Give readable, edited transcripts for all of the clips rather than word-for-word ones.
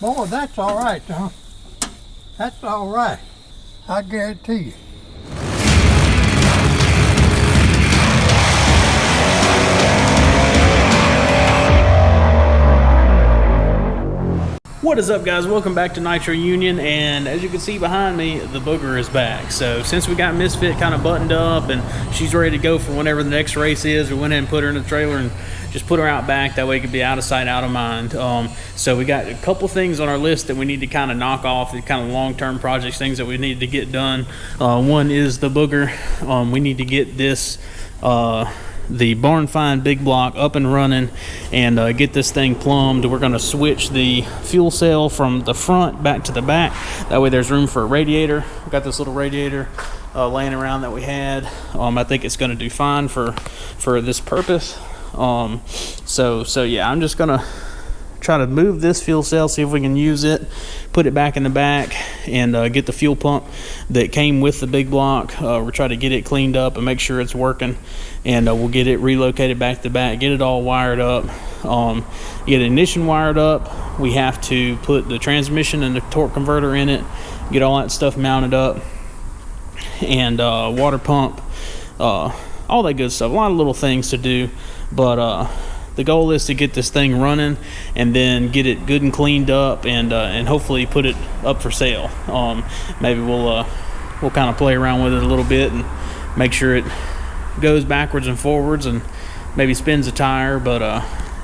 Boy, that's all right, huh? That's all right. I guarantee you. What is up, guys? Welcome back to Nitro Union, and as you can see behind me, the Booger is back. So since we got Misfit kind of buttoned up and she's ready to go for whenever the next race is, we went ahead and put her in the trailer and just put her out back. That way it could be out of sight, out of mind. So we got a couple things on our list that we need to kind of knock off, the kind of long-term projects, things that we need to get done. One is the Booger. We need to get this the barn find big block up and running and get this thing plumbed. We're going to switch the fuel cell from the front back to the back. That way there's room for a radiator. We got this little radiator laying around that we had. I think it's going to do fine for this purpose. So yeah, I'm just going to try to move this fuel cell, see if we can use it, put it back in the back, and get the fuel pump that came with the big block. We're trying to get it cleaned up and make sure it's working, and we'll get it relocated back to the back, get it all wired up, get ignition wired up. We have to put the transmission and the torque converter in it, get all that stuff mounted up, and water pump, all that good stuff. A lot of little things to do, but the goal is to get this thing running and then get it good and cleaned up, and hopefully put it up for sale. Maybe we'll kind of play around with it a little bit and make sure it goes backwards and forwards and maybe spins a tire. But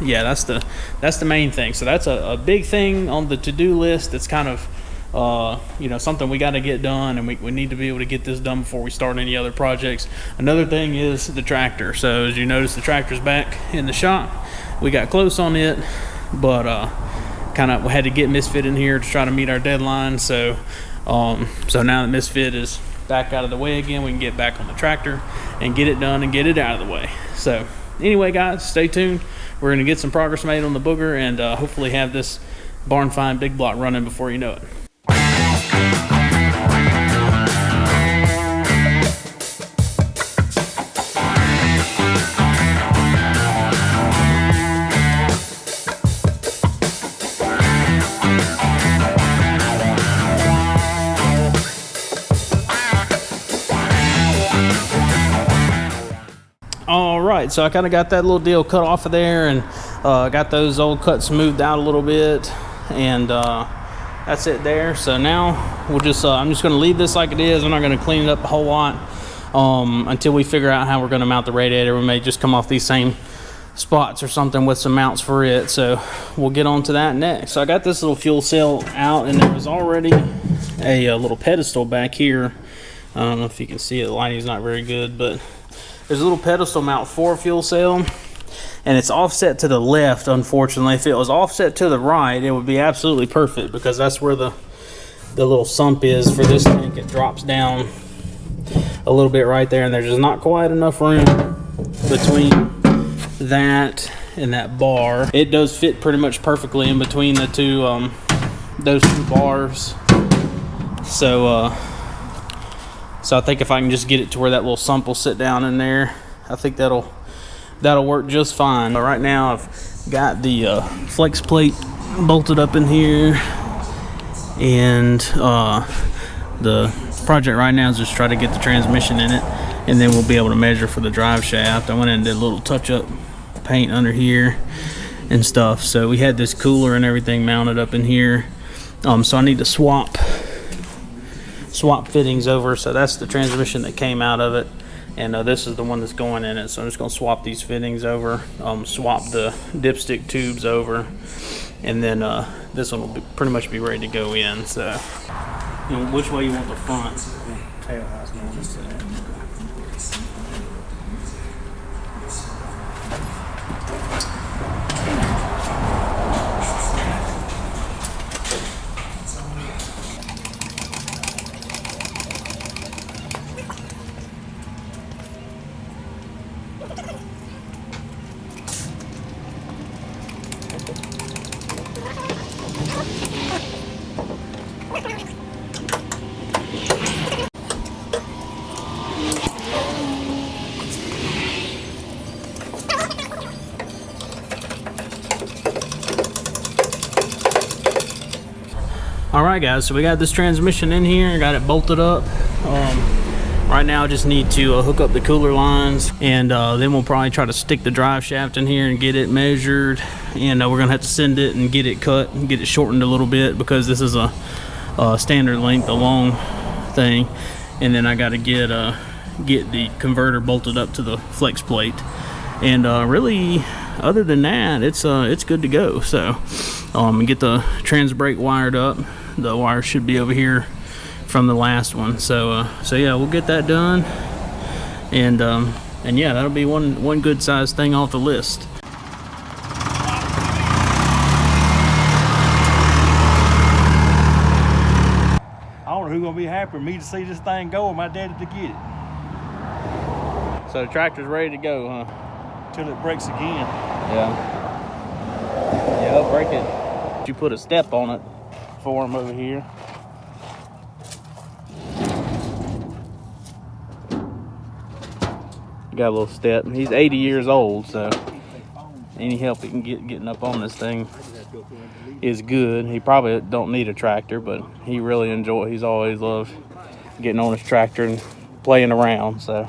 yeah, that's the main thing. So that's a big thing on the to-do list. That's kind of something we got to get done, and we need to be able to get this done before we start any other projects. Another thing is the tractor. So as you notice, the tractor's back in the shop. We got close on it, but kind of had to get Misfit in here to try to meet our deadline. So so now that Misfit is back out of the way again, we can get back on the tractor and get it done and get it out of the way. So anyway, guys, stay tuned. We're going to get some progress made on the Booger, and hopefully have this barn find big block running before you know it. All right, so I kind of got that little deal cut off of there, and got those old cuts smoothed out a little bit, and that's it there. So now we'll just I'm just going to leave this like it is. I'm not going to clean it up a whole lot until we figure out how we're going to mount the radiator. We may just come off these same spots or something with some mounts for it, so we'll get on to that next. So I got this little fuel cell out, and there was already a little pedestal back here. I don't know if you can see it, the lighting's not very good, but there's a little pedestal mount for a fuel cell, and it's offset to the left, unfortunately. If it was offset to the right, it would be absolutely perfect, because that's where the little sump is for this tank. It drops down a little bit right there, and there's just not quite enough room between that and that bar. It does fit pretty much perfectly in between the two those two bars. So I think if I can just get it to where that little sump will sit down in there, I think that'll work just fine. But right now I've got the flex plate bolted up in here, and the project right now is just try to get the transmission in it, and then we'll be able to measure for the drive shaft. I went in and did a little touch-up paint under here and stuff. So we had this cooler and everything mounted up in here, so I need to swap fittings over. So that's the transmission that came out of it, and this is the one that's going in it. So I'm just going to swap these fittings over, swap the dipstick tubes over, and then this one will pretty much be ready to go in. So which way you want the front? Tail house, All right, guys, so we got this transmission in here, got it bolted up. Right now I just need to hook up the cooler lines, and then we'll probably try to stick the drive shaft in here and get it measured, and we're gonna have to send it and get it cut and get it shortened a little bit, because this is a standard length, a long thing. And then I got to get the converter bolted up to the flex plate, and really other than that it's good to go. So get the trans brake wired up. The wire should be over here from the last one. So yeah, we'll get that done, and yeah, that'll be one good sized thing off the list. I don't know who's gonna be happier, me to see this thing go or my daddy to get it. So the tractor's ready to go, huh? Till it breaks again. Yeah, break it. You put a step on it for him over here. Got a little step. He's 80 years old, so any help he can get getting up on this thing is good. He probably don't need a tractor, but he really he's always loved getting on his tractor and playing around. So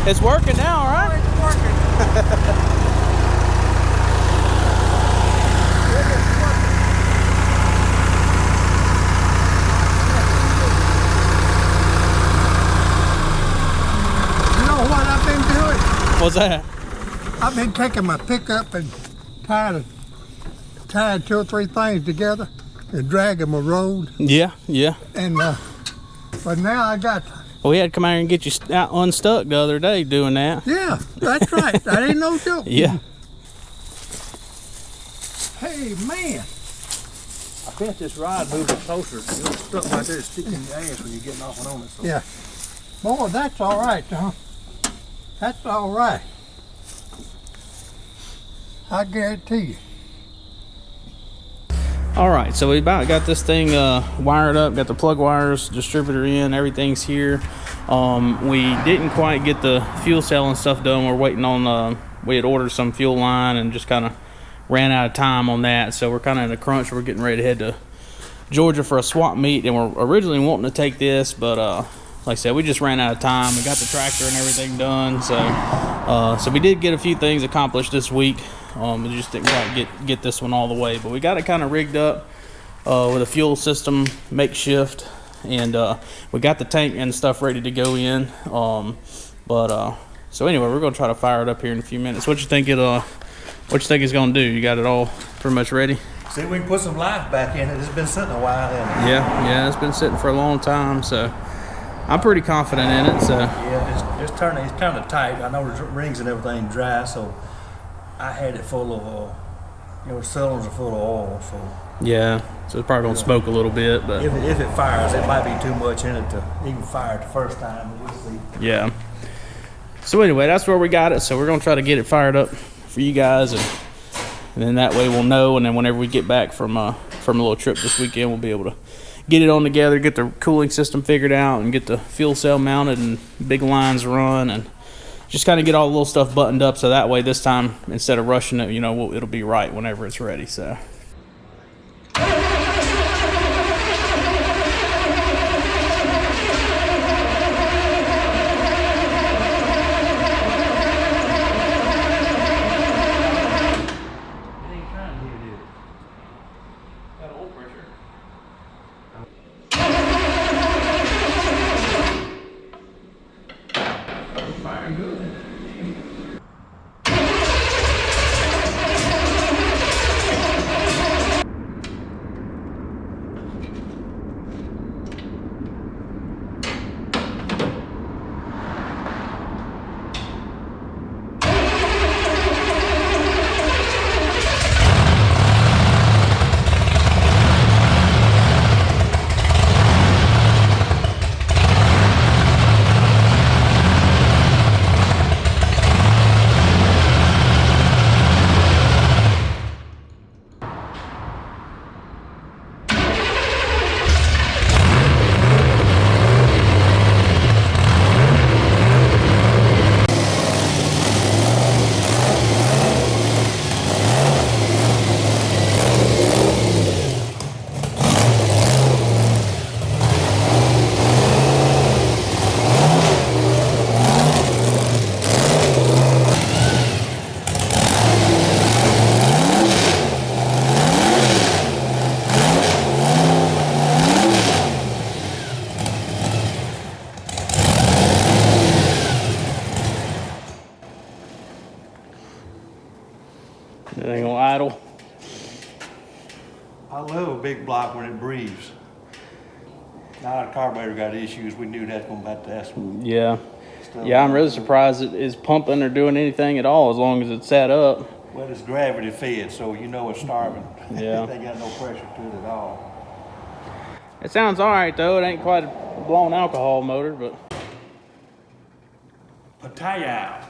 it's working now, right? Oh, it's working. You know what I've been doing? What's that? I've been taking my pickup and tying 2 or 3 things together and dragging my road. Yeah. And but now I got. Well, we had to come out here and get you unstuck the other day doing that. Yeah, that's right. That ain't no joke. Yeah. Hey, man. I bet this rod moving closer. You're stuck right there sticking your ass when you're getting off and on it. So. Yeah. Boy, that's all right, huh? That's all right. I guarantee you. All right, so we about got this thing wired up, got the plug wires, distributor in, everything's here. We didn't quite get the fuel cell and stuff done. We're waiting on, we had ordered some fuel line and just kind of ran out of time on that. So we're kind of in a crunch. We're getting ready to head to Georgia for a swap meet, and we're originally wanting to take this, but like I said, we just ran out of time. We got the tractor and everything done. So we did get a few things accomplished this week. We just didn't quite get this one all the way, but we got it kind of rigged up with a fuel system makeshift, and we got the tank and stuff ready to go in. So anyway, we're gonna try to fire it up here in a few minutes. What you think it's gonna do? You got it all pretty much ready? See if we can put some life back in it. It's been sitting a while. Yeah, it's been sitting for a long time, so I'm pretty confident in it. So yeah, it's turning. It's kind of tight. I know the rings and everything dry, so I had it full of, the cylinders are full of oil. So yeah, so it's probably gonna smoke a little bit, but if it fires, it might be too much in it to even fire it the first time. But we'll see. Yeah. So anyway, that's where we got it. So we're gonna try to get it fired up for you guys, and then that way we'll know. And then whenever we get back from a little trip this weekend, we'll be able to get it on together, get the cooling system figured out, and get the fuel cell mounted and big lines run, and just kind of get all the little stuff buttoned up, so that way this time, instead of rushing it, it'll be right whenever it's ready. So It ain't gonna idle. I love a big block when it breathes. Now the carburetor got issues. We knew that's going to have to Yeah. Yeah, I'm really surprised it is pumping or doing anything at all as long as it's set up. Well, it's gravity fed, so you know it's starving. Yeah. They got no pressure to it at all. It sounds all right though. It ain't quite a blown alcohol motor, but. Pataya.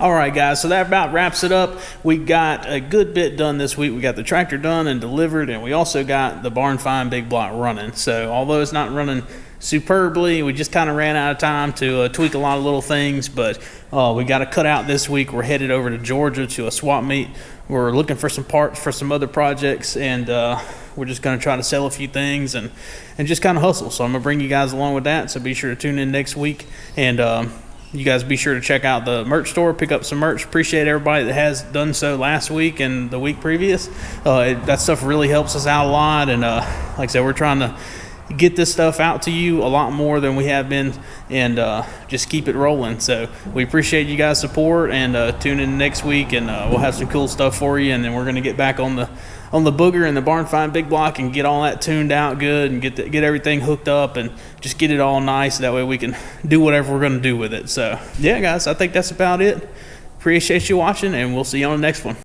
All right, guys, so that about wraps it up. We got a good bit done this week. We got the tractor done and delivered, and we also got the barn find big block running. So although it's not running superbly, we just kind of ran out of time to tweak a lot of little things, but we got a cut out this week. We're headed over to Georgia to a swap meet. We're looking for some parts for some other projects, and we're just going to try to sell a few things and just kind of hustle. So I'm going to bring you guys along with that, so be sure to tune in next week. And you guys be sure to check out the merch store, pick up some merch. Appreciate everybody that has done so last week and the week previous. That stuff really helps us out a lot. And like I said, we're trying to get this stuff out to you a lot more than we have been, and just keep it rolling. So we appreciate you guys' support, and tune in next week, and we'll have some cool stuff for you. And then we're going to get back on the Booger and the barn find big block and get all that tuned out good and get everything hooked up and just get it all nice. That way we can do whatever we're going to do with it. So yeah, guys, I think that's about it. Appreciate you watching, and we'll see you on the next one.